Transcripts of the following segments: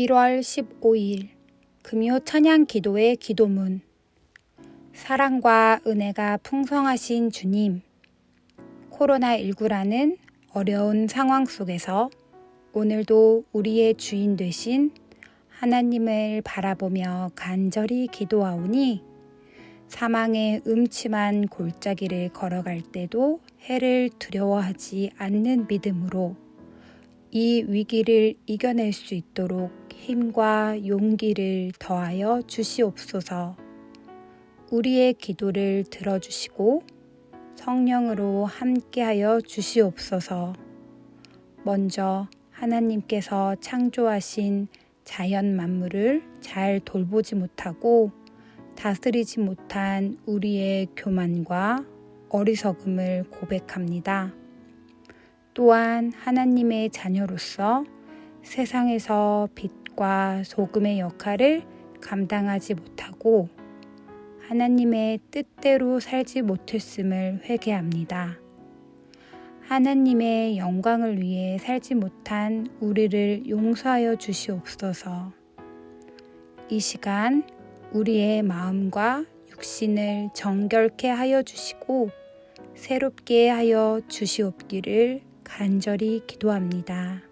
1월 15일 금요 찬양 기도의 기도문. 사랑과 은혜가 풍성하신 주님, 코로나19라는 어려운 상황 속에서 오늘도 우리의 주인 되신 하나님을 바라보며 간절히 기도하오니 사망의 음침한 골짜기를 걸어갈 때도 해를 두려워하지 않는 믿음으로 이 위기를 이겨낼 수 있도록 힘과 용기를 더하여 주시옵소서. 우리의 기도를 들어주시고 성령으로 함께하여 주시옵소서. 먼저 하나님께서 창조하신 자연 만물을 잘 돌보지 못하고 다스리지 못한 우리의 교만과 어리석음을 고백합니다. 또한 하나님의 자녀로서 세상에서 빛과 소금의 역할을 감당하지 못하고 하나님의 뜻대로 살지 못했음을 회개합니다. 하나님의 영광을 위해 살지 못한 우리를 용서하여 주시옵소서. 이 시간 우리의 마음과 육신을 정결케 하여 주시고 새롭게 하여 주시옵기를 간절히 기도합니다.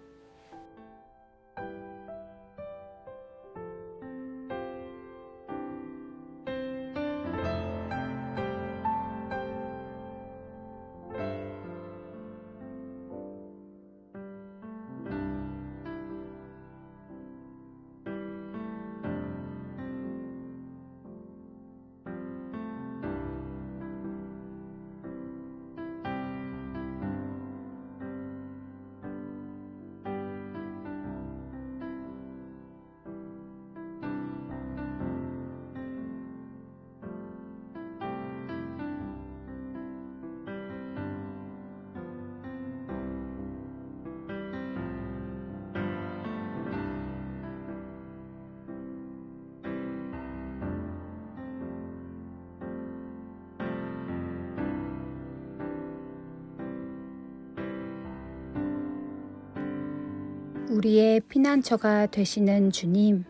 우리의 피난처가 되시는 주님,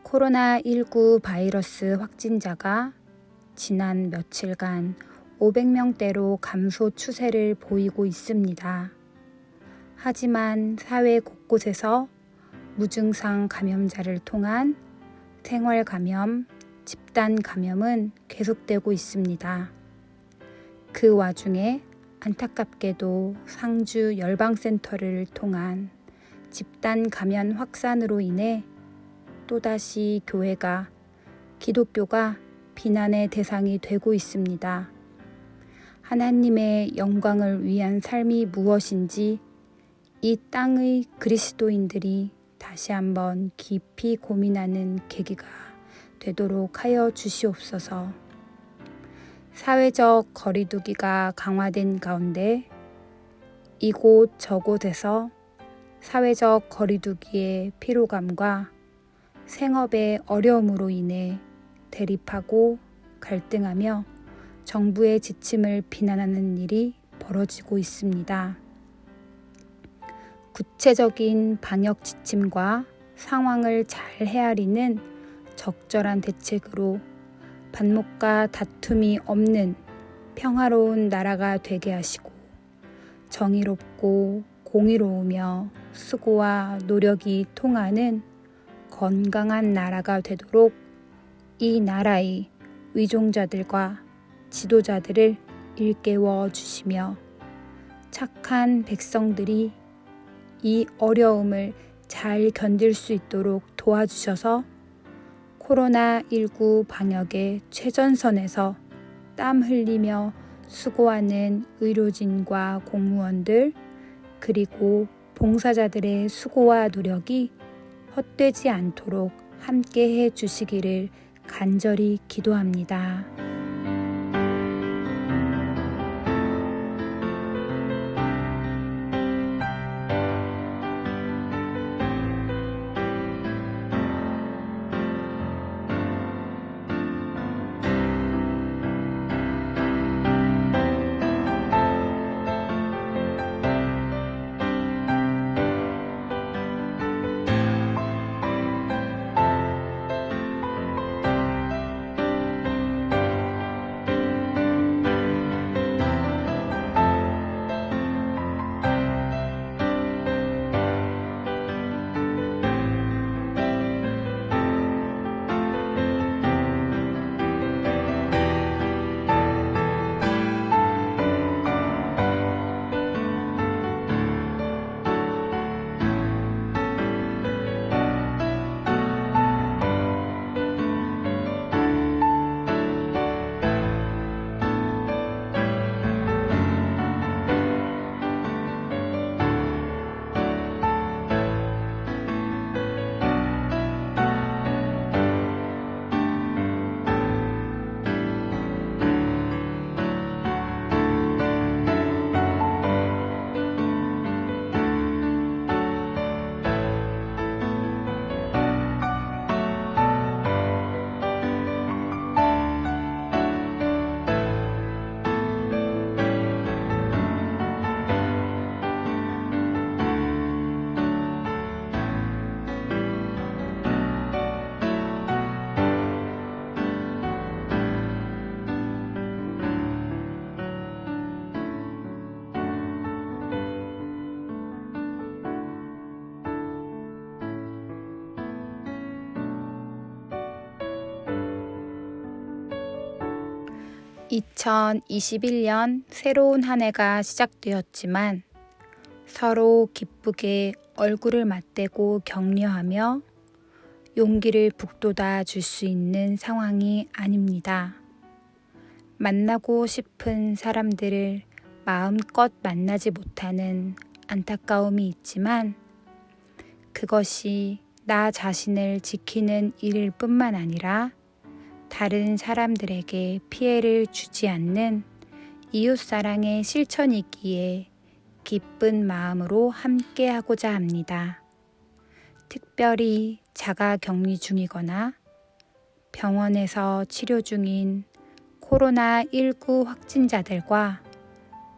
코로나19 바이러스 확진자가 지난 며칠간 500명대로 감소 추세를 보이고 있습니다. 하지만 사회 곳곳에서 무증상 감염자를 통한 생활 감염, 집단 감염은 계속되고 있습니다. 그 와중에 안타깝게도 상주 열방센터를 통한 집단 감염 확산으로 인해 또다시 교회가, 기독교가 비난의 대상이 되고 있습니다. 하나님의 영광을 위한 삶이 무엇인지 이 땅의 그리스도인들이 다시 한번 깊이 고민하는 계기가 되도록 하여 주시옵소서. 사회적 거리두기가 강화된 가운데 이곳 저곳에서 사회적 거리두기의 피로감과 생업의 어려움으로 인해 대립하고 갈등하며 정부의 지침을 비난하는 일이 벌어지고 있습니다. 구체적인 방역 지침과 상황을 잘 헤아리는 적절한 대책으로 반목과 다툼이 없는 평화로운 나라가 되게 하시고 정의롭고 공의로우며 수고와 노력이 통하는 건강한 나라가 되도록 이 나라의 위종자들과 지도자들을 일깨워 주시며 착한 백성들이 이 어려움을 잘 견딜 수 있도록 도와주셔서 코로나19 방역의 최전선에서 땀 흘리며 수고하는 의료진과 공무원들 그리고 봉사자들의 수고와 노력이 헛되지 않도록 함께 해 주시기를 간절히 기도합니다. 2021년 새로운 한 해가 시작되었지만 서로 기쁘게 얼굴을 맞대고 격려하며 용기를 북돋아 줄 수 있는 상황이 아닙니다. 만나고 싶은 사람들을 마음껏 만나지 못하는 안타까움이 있지만 그것이 나 자신을 지키는 일일 뿐만 아니라 다른 사람들에게 피해를 주지 않는 이웃사랑의 실천이기에 기쁜 마음으로 함께 하고자 합니다. 특별히 자가 격리 중이거나 병원에서 치료 중인 코로나19 확진자들과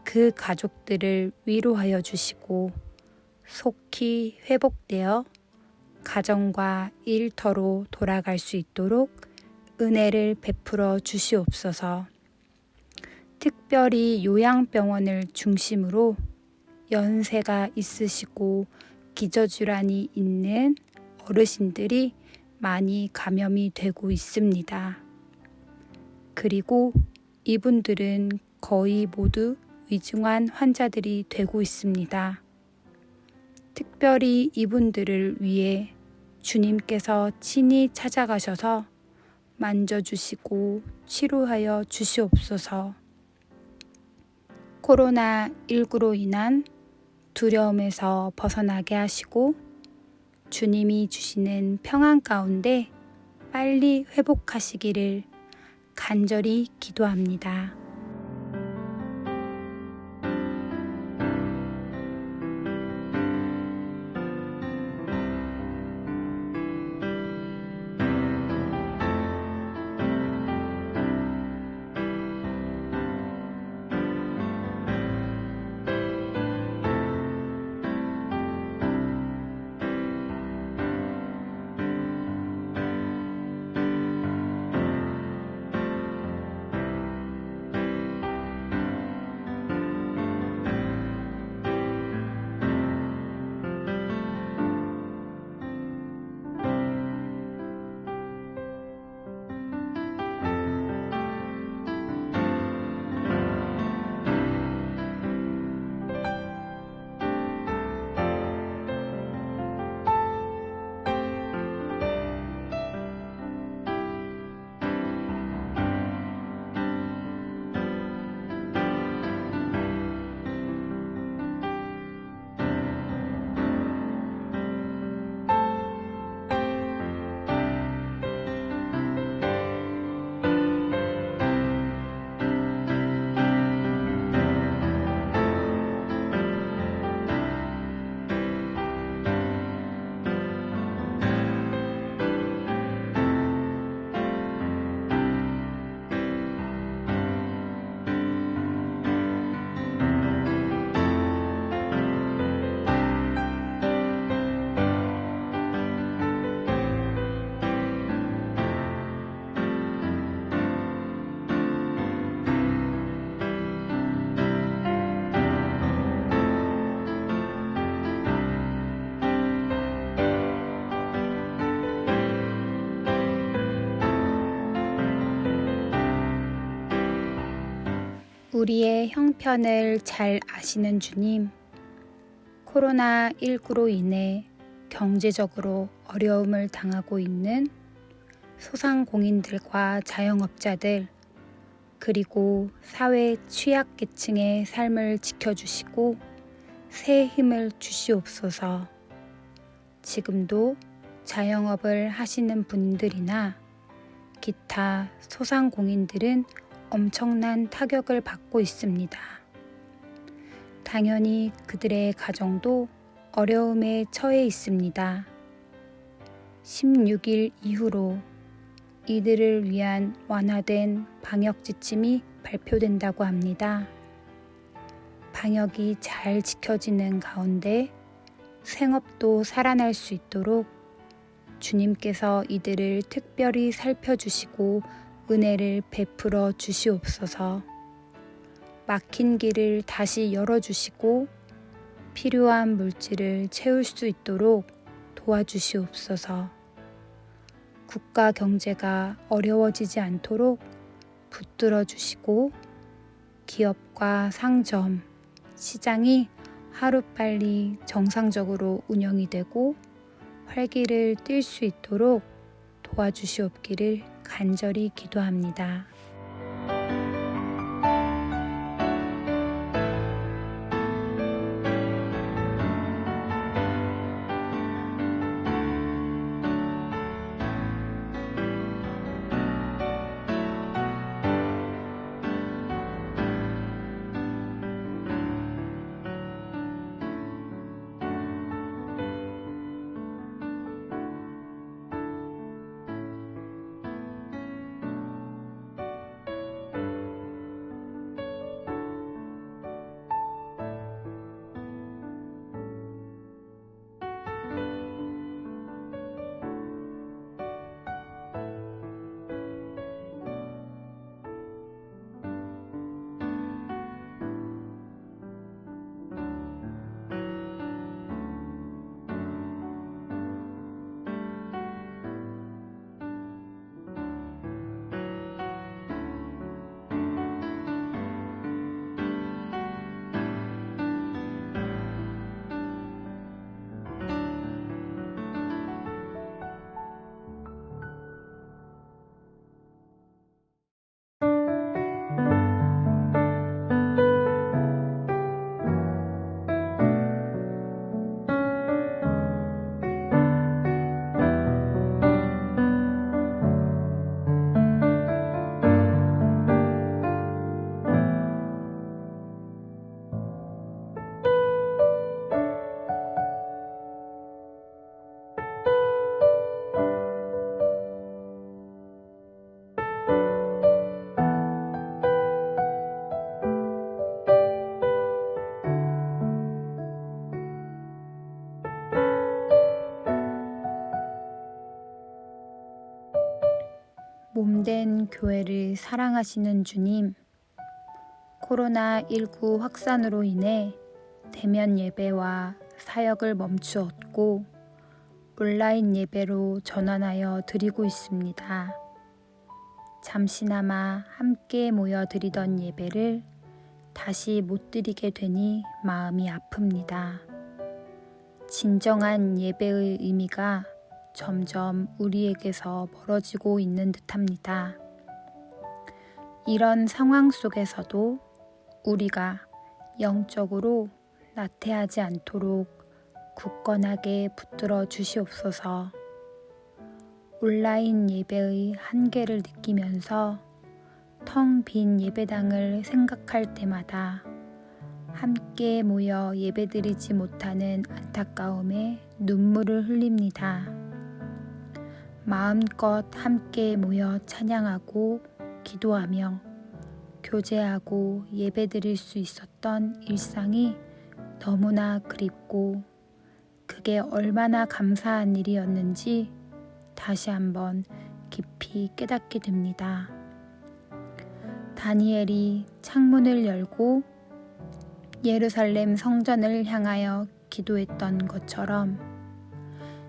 그 가족들을 위로하여 주시고 속히 회복되어 가정과 일터로 돌아갈 수 있도록 은혜를 베풀어 주시옵소서. 특별히 요양병원을 중심으로 연세가 있으시고 기저질환이 있는 어르신들이 많이 감염이 되고 있습니다. 그리고 이분들은 거의 모두 위중한 환자들이 되고 있습니다. 특별히 이분들을 위해 주님께서 친히 찾아가셔서 만져주시고 치료하여 주시옵소서. 코로나19로 인한 두려움에서 벗어나게 하시고 주님이 주시는 평안 가운데 빨리 회복하시기를 간절히 기도합니다. 우리의 형편을 잘 아시는 주님, 코로나19로 인해 경제적으로 어려움을 당하고 있는 소상공인들과 자영업자들, 그리고 사회 취약계층의 삶을 지켜주시고 새 힘을 주시옵소서. 지금도 자영업을 하시는 분들이나 기타 소상공인들은 엄청난 타격을 받고 있습니다. 당연히 그들의 가정도 어려움에 처해 있습니다. 16일 이후로 이들을 위한 완화된 방역 지침이 발표된다고 합니다. 방역이 잘 지켜지는 가운데 생업도 살아날 수 있도록 주님께서 이들을 특별히 살펴주시고 은혜를 베풀어 주시옵소서. 막힌 길을 다시 열어주시고 필요한 물질을 채울 수 있도록 도와주시옵소서. 국가 경제가 어려워지지 않도록 붙들어 주시고 기업과 상점, 시장이 하루빨리 정상적으로 운영이 되고 활기를 띨 수 있도록 도와주시옵기를 간절히 기도합니다. 몸된 교회를 사랑하시는 주님, 코로나19 확산으로 인해 대면 예배와 사역을 멈추었고 온라인 예배로 전환하여 드리고 있습니다. 잠시나마 함께 모여 드리던 예배를 다시 못 드리게 되니 마음이 아픕니다. 진정한 예배의 의미가 점점 우리에게서 멀어지고 있는 듯합니다. 이런 상황 속에서도 우리가 영적으로 나태하지 않도록 굳건하게 붙들어 주시옵소서. 온라인 예배의 한계를 느끼면서 텅 빈 예배당을 생각할 때마다 함께 모여 예배드리지 못하는 안타까움에 눈물을 흘립니다. 마음껏 함께 모여 찬양하고 기도하며 교제하고 예배드릴 수 있었던 일상이 너무나 그립고 그게 얼마나 감사한 일이었는지 다시 한번 깊이 깨닫게 됩니다. 다니엘이 창문을 열고 예루살렘 성전을 향하여 기도했던 것처럼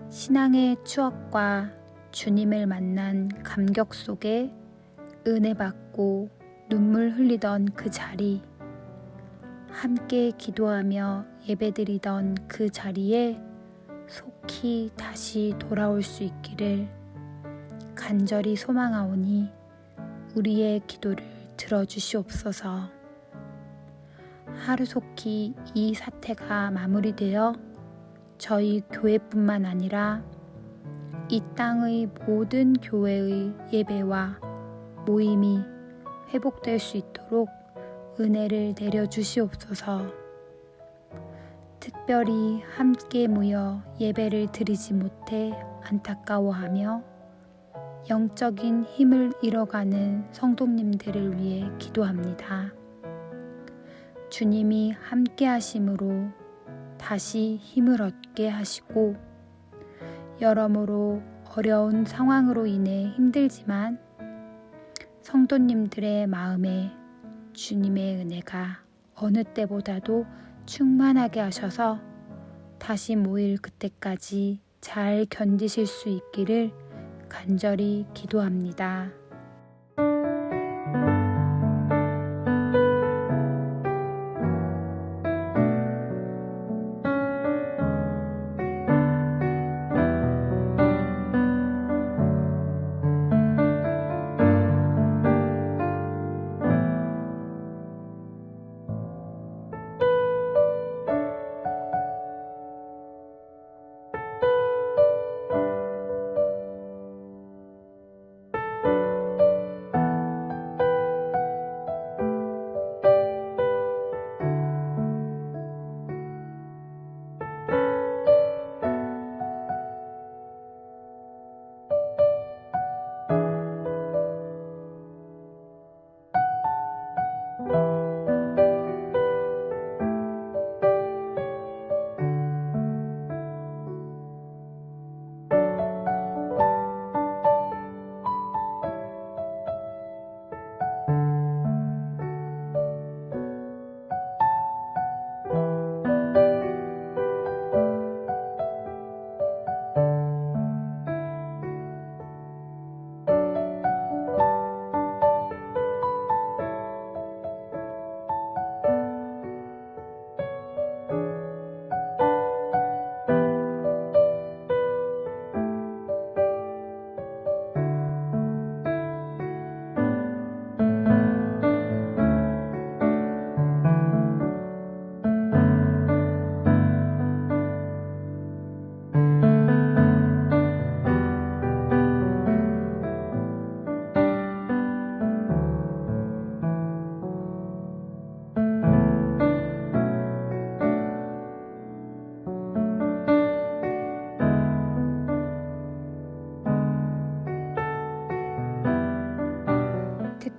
신앙의 추억과 주님을 만난 감격 속에 은혜 받고 눈물 흘리던 그 자리, 함께 기도하며 예배드리던 그 자리에 속히 다시 돌아올 수 있기를 간절히 소망하오니 우리의 기도를 들어주시옵소서. 하루속히 이 사태가 마무리되어 저희 교회뿐만 아니라 이 땅의 모든 교회의 예배와 모임이 회복될 수 있도록 은혜를 내려주시옵소서. 특별히 함께 모여 예배를 드리지 못해 안타까워하며 영적인 힘을 잃어가는 성도님들을 위해 기도합니다. 주님이 함께 하심으로 다시 힘을 얻게 하시고 여러모로 어려운 상황으로 인해 힘들지만 성도님들의 마음에 주님의 은혜가 어느 때보다도 충만하게 하셔서 다시 모일 그때까지 잘 견디실 수 있기를 간절히 기도합니다.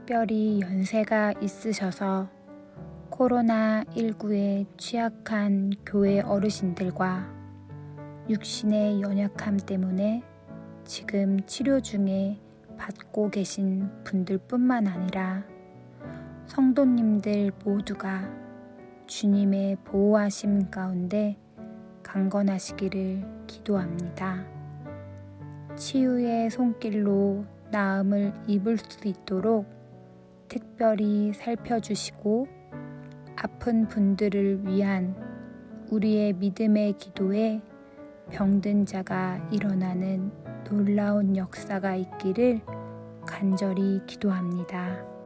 특별히 연세가 있으셔서 코로나19에 취약한 교회 어르신들과 육신의 연약함 때문에 지금 치료 중에 받고 계신 분들뿐만 아니라 성도님들 모두가 주님의 보호하심 가운데 강건하시기를 기도합니다. 치유의 손길로 나음을 입을 수 있도록 특별히 살펴주시고 아픈 분들을 위한 우리의 믿음의 기도에 병든 자가 일어나는 놀라운 역사가 있기를 간절히 기도합니다.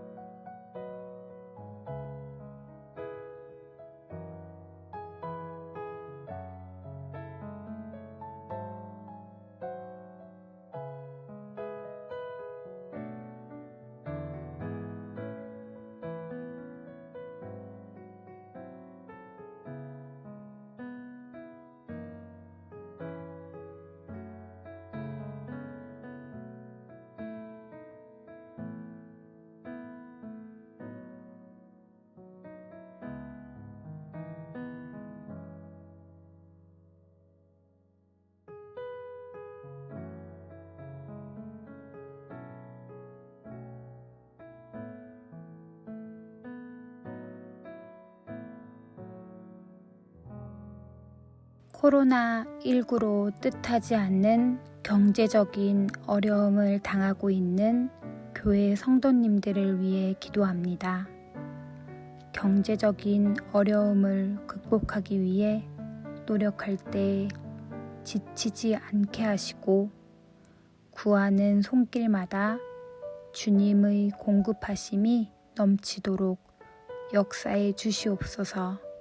코로나19로 뜻하지 않는 경제적인 어려움을 당하고 있는 교회 성도님들을 위해 기도합니다. 경제적인 어려움을 극복하기 위해 노력할 때 지치지 않게 하시고 구하는 손길마다 주님의 공급하심이 넘치도록 역사해 주시옵소서.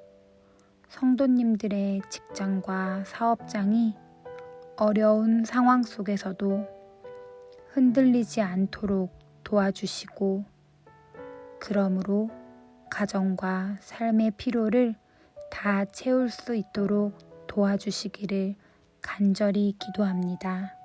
성도님들의 직장과 사업장이 어려운 상황 속에서도 흔들리지 않도록 도와주시고 그러므로 가정과 삶의 필요를 다 채울 수 있도록 도와주시기를 간절히 기도합니다.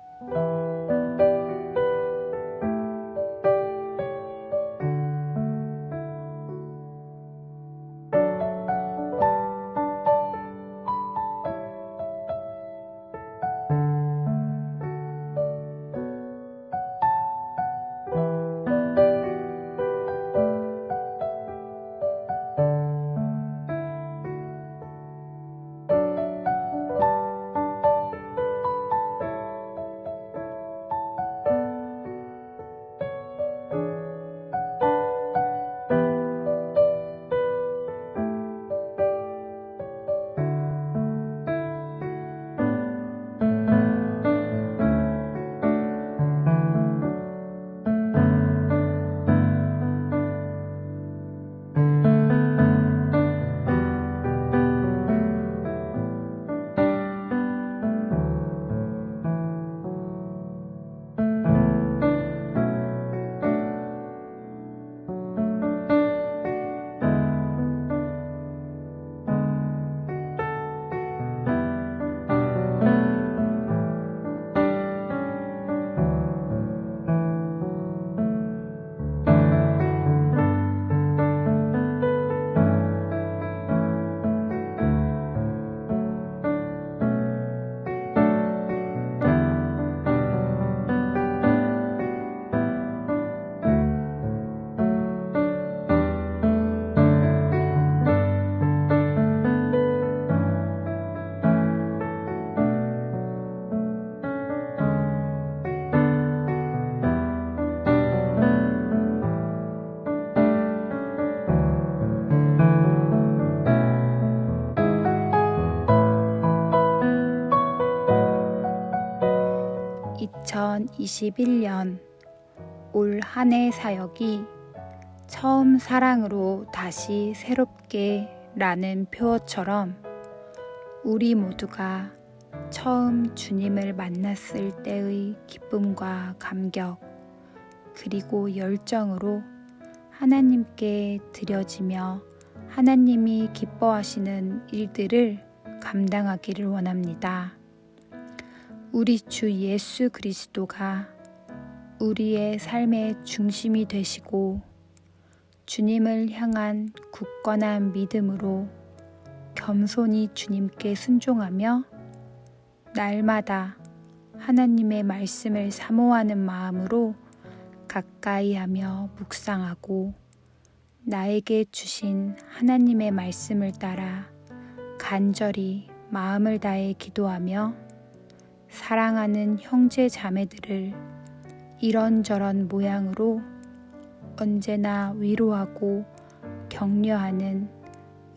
(2021년) 올 한 해 사역이 처음 사랑으로 다시 새롭게 라는 표어처럼 우리 모두가 처음 주님을 만났을 때의 기쁨과 감격 그리고 열정으로 하나님께 드려지며 하나님이 기뻐하시는 일들을 감당하기를 원합니다. 우리 주 예수 그리스도가 우리의 삶의 중심이 되시고 주님을 향한 굳건한 믿음으로 겸손히 주님께 순종하며 날마다 하나님의 말씀을 사모하는 마음으로 가까이 하며 묵상하고 나에게 주신 하나님의 말씀을 따라 간절히 마음을 다해 기도하며 사랑하는 형제 자매들을 이런저런 모양으로 언제나 위로하고 격려하는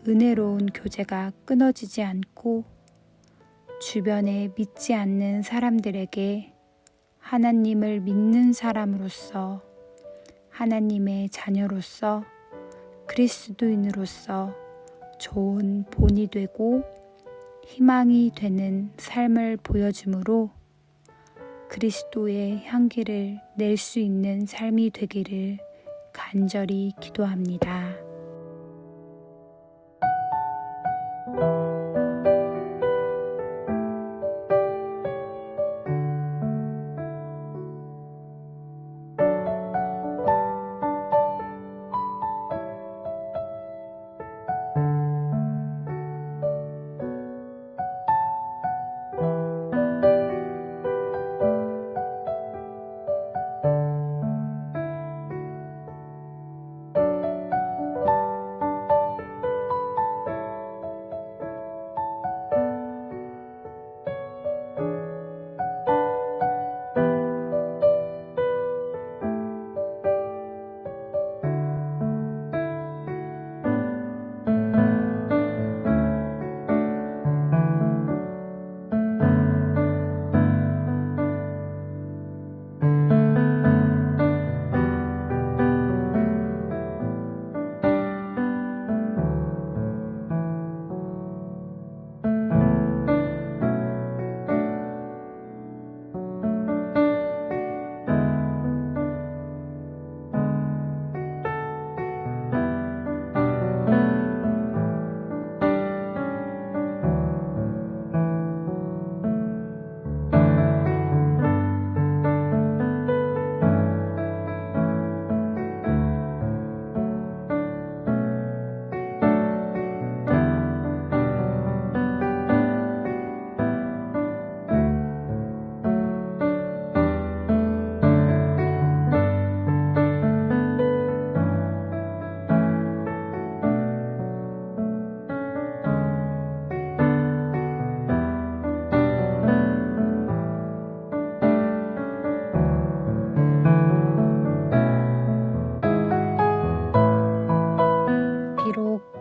은혜로운 교제가 끊어지지 않고 주변에 믿지 않는 사람들에게 하나님을 믿는 사람으로서 하나님의 자녀로서 그리스도인으로서 좋은 본이 되고 희망이 되는 삶을 보여줌으로 그리스도의 향기를 낼 수 있는 삶이 되기를 간절히 기도합니다.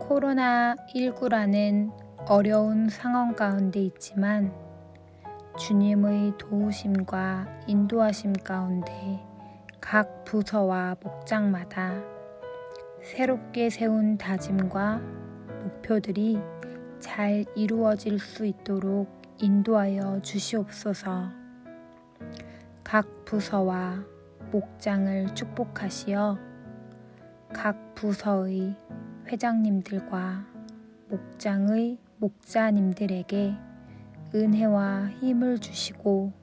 코로나19라는 어려운 상황 가운데 있지만 주님의 도우심과 인도하심 가운데 각 부서와 목장마다 새롭게 세운 다짐과 목표들이 잘 이루어질 수 있도록 인도하여 주시옵소서. 각 부서와 목장을 축복하시어 각 부서의 회장님들과 목장의 목자님들에게 은혜와 힘을 주시고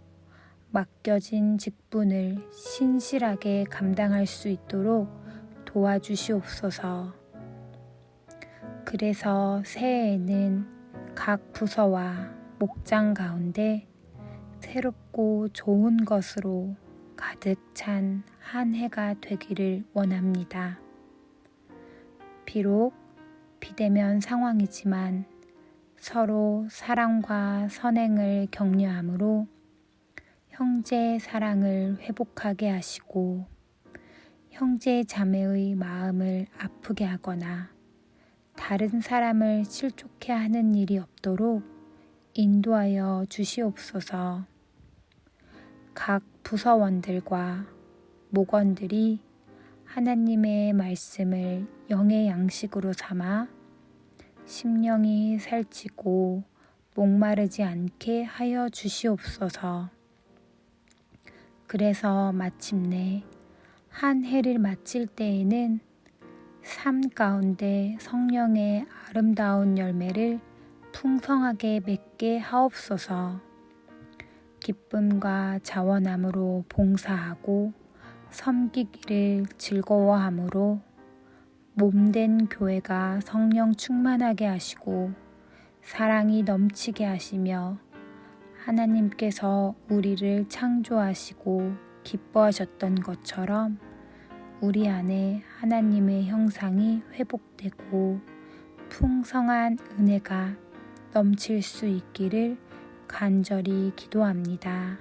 맡겨진 직분을 신실하게 감당할 수 있도록 도와주시옵소서. 그래서 새해에는 각 부서와 목장 가운데 새롭고 좋은 것으로 가득 찬 한 해가 되기를 원합니다. 비록 비대면 상황이지만 서로 사랑과 선행을 격려함으로 형제 사랑을 회복하게 하시고 형제 자매의 마음을 아프게 하거나 다른 사람을 실족해 하는 일이 없도록 인도하여 주시옵소서. 각 부서원들과 목원들이 하나님의 말씀을 영의 양식으로 삼아 심령이 살찌고 목마르지 않게 하여 주시옵소서. 그래서 마침내 한 해를 마칠 때에는 삶 가운데 성령의 아름다운 열매를 풍성하게 맺게 하옵소서. 기쁨과 자원함으로 봉사하고 섬기기를 즐거워함으로 몸된 교회가 성령 충만하게 하시고 사랑이 넘치게 하시며 하나님께서 우리를 창조하시고 기뻐하셨던 것처럼 우리 안에 하나님의 형상이 회복되고 풍성한 은혜가 넘칠 수 있기를 간절히 기도합니다.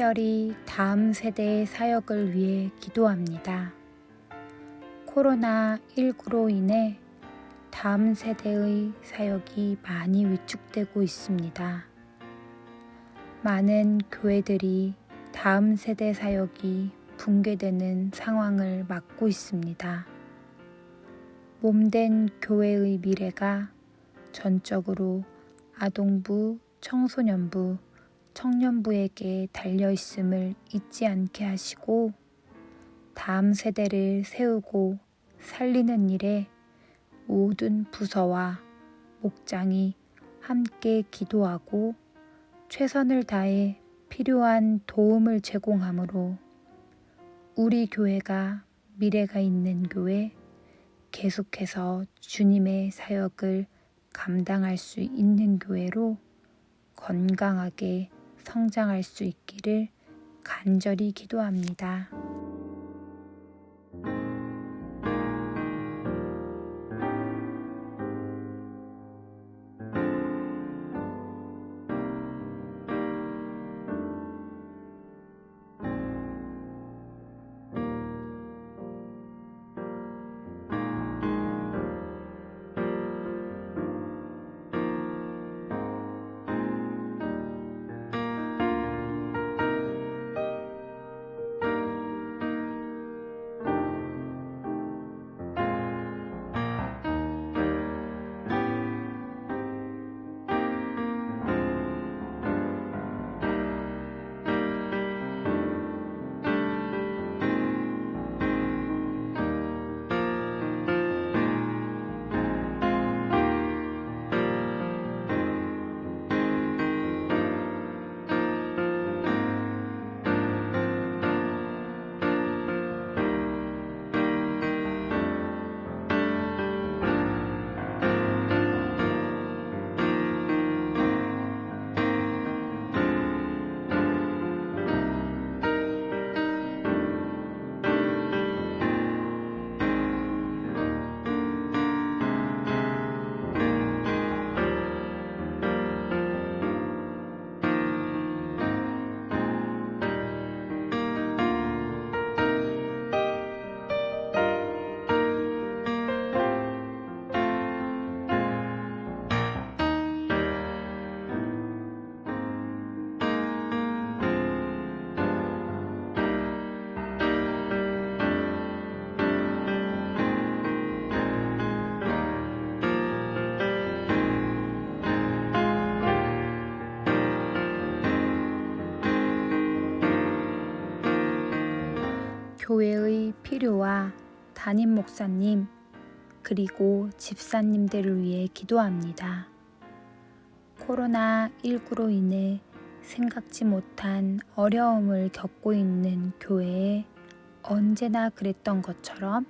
특별히 다음 세대의 사역을 위해 기도합니다. 코로나19로 인해 다음 세대의 사역이 많이 위축되고 있습니다. 많은 교회들이 다음 세대 사역이 붕괴되는 상황을 맞고 있습니다. 몸된 교회의 미래가 전적으로 아동부, 청소년부, 청년부에게 달려 있음을 잊지 않게 하시고 다음 세대를 세우고 살리는 일에 모든 부서와 목장이 함께 기도하고 최선을 다해 필요한 도움을 제공하므로 우리 교회가 미래가 있는 교회, 계속해서 주님의 사역을 감당할 수 있는 교회로 건강하게 성장할 수 있기를 간절히 기도합니다. 교회의 필요와 담임 목사님 그리고 집사님들을 위해 기도합니다. 코로나19로 인해 생각지 못한 어려움을 겪고 있는 교회에 언제나 그랬던 것처럼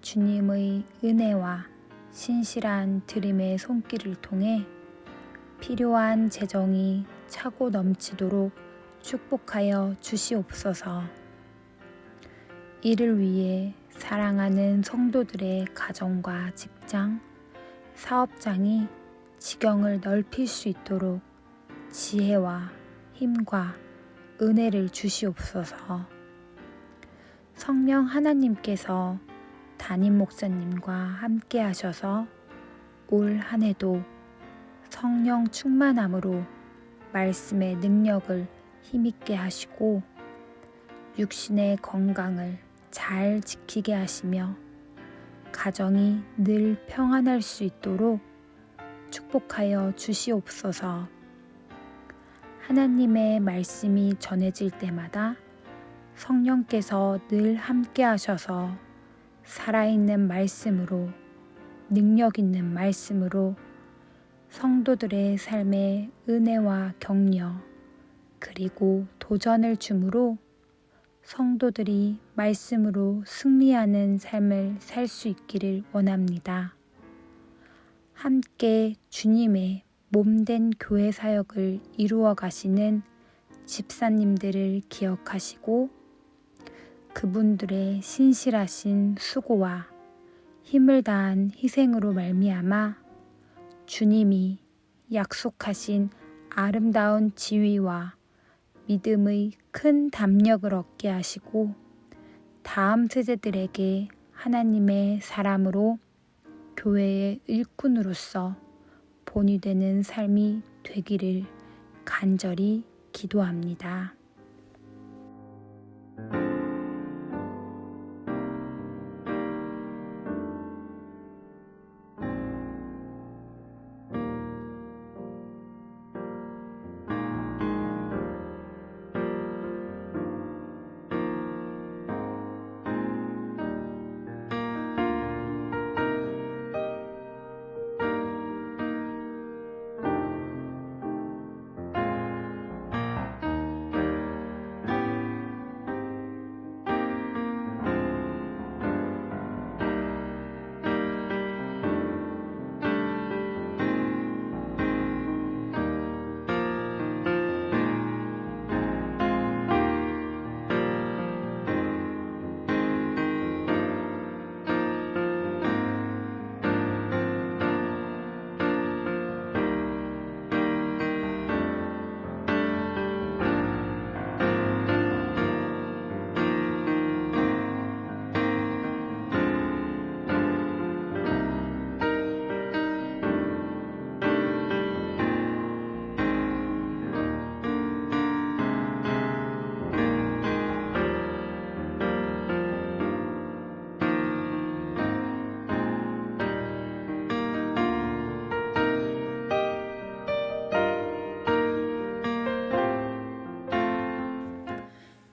주님의 은혜와 신실한 드림의 손길을 통해 필요한 재정이 차고 넘치도록 축복하여 주시옵소서. 이를 위해 사랑하는 성도들의 가정과 직장, 사업장이 지경을 넓힐 수 있도록 지혜와 힘과 은혜를 주시옵소서. 성령 하나님께서 담임 목사님과 함께 하셔서 올 한 해도 성령 충만함으로 말씀의 능력을 힘있게 하시고 육신의 건강을 잘 지키게 하시며 가정이 늘 평안할 수 있도록 축복하여 주시옵소서. 하나님의 말씀이 전해질 때마다 성령께서 늘 함께 하셔서 살아있는 말씀으로 능력 있는 말씀으로 성도들의 삶에 은혜와 격려 그리고 도전을 주므로 성도들이 말씀으로 승리하는 삶을 살 수 있기를 원합니다. 함께 주님의 몸된 교회 사역을 이루어 가시는 집사님들을 기억하시고 그분들의 신실하신 수고와 힘을 다한 희생으로 말미암아 주님이 약속하신 아름다운 지위와 믿음의 큰 담력을 얻게 하시고 다음 세대들에게 하나님의 사람으로 교회의 일꾼으로서 본이 되는 삶이 되기를 간절히 기도합니다.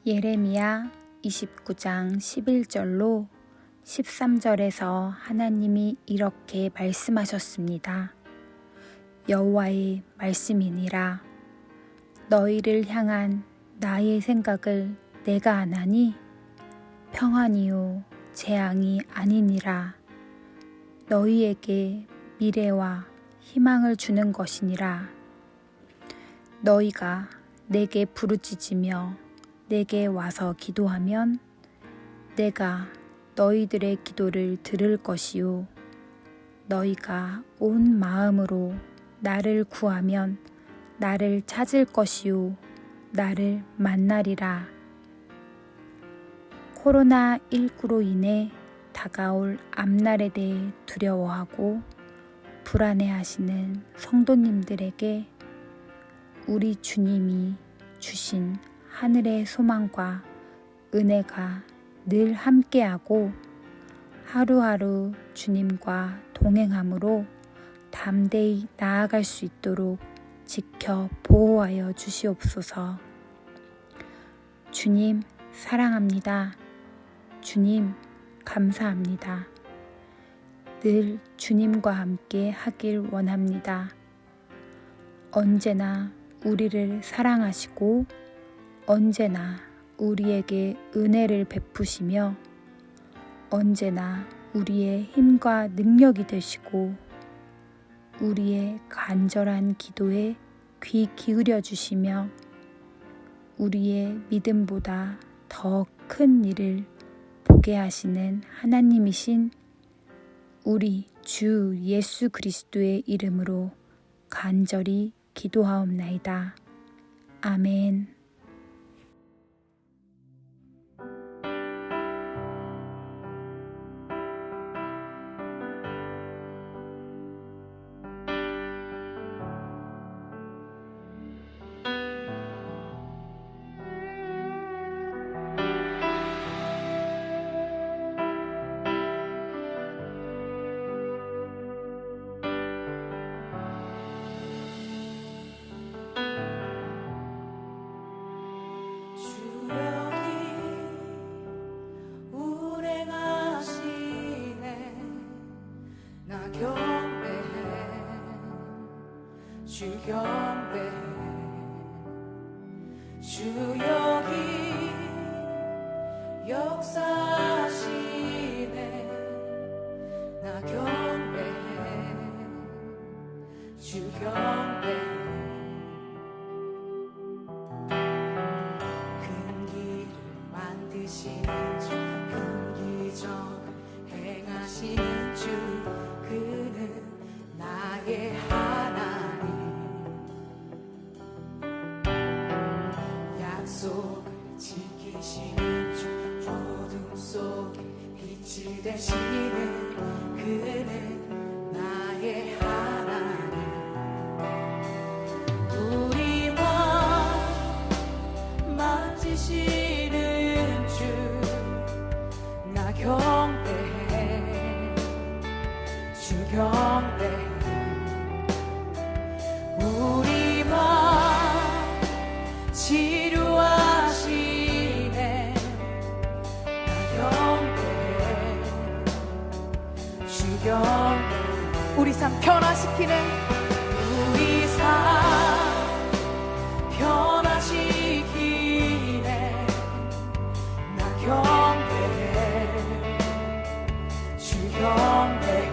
예레미야 29장 11절로 13절에서 하나님이 이렇게 말씀하셨습니다. 여호와의 말씀이니라. 너희를 향한 나의 생각을 내가 아나니 평안이요 재앙이 아니니라. 너희에게 미래와 희망을 주는 것이니라. 너희가 내게 부르짖으며 내게 와서 기도하면 내가 너희들의 기도를 들을 것이요 너희가 온 마음으로 나를 구하면 나를 찾을 것이요 나를 만나리라. 코로나19로 인해 다가올 앞날에 대해 두려워하고 불안해하시는 성도님들에게 우리 주님이 주신 하늘의 소망과 은혜가 늘 함께하고 하루하루 주님과 동행함으로 담대히 나아갈 수 있도록 지켜 보호하여 주시옵소서. 주님 사랑합니다. 주님, 감사합니다. 늘 주님과 함께 하길 원합니다. 언제나 우리를 사랑하시고 언제나 우리에게 은혜를 베푸시며 언제나 우리의 힘과 능력이 되시고 우리의 간절한 기도에 귀 기울여 주시며 우리의 믿음보다 더 큰 일을 보게 하시는 하나님이신 우리 주 예수 그리스도의 이름으로 간절히 기도하옵나이다. 아멘. 주 경배 주 여기 역사하시네 나 경배해 주 경배 큰 길을 만드시는 주 큰 기적 행하시는 주 그는 나의 약속을 지키시는 주 어둠 속에 빛이 되시는 그는 나의 하나님 우리와 만지시는 주 나 경배해 주 경배해 우리와 치료하시네 나 경배해 주 경배해 우리 삶 변화시키는 우리 삶 변화시키네 나 경배해 주 경배해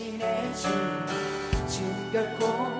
대신해 주 결코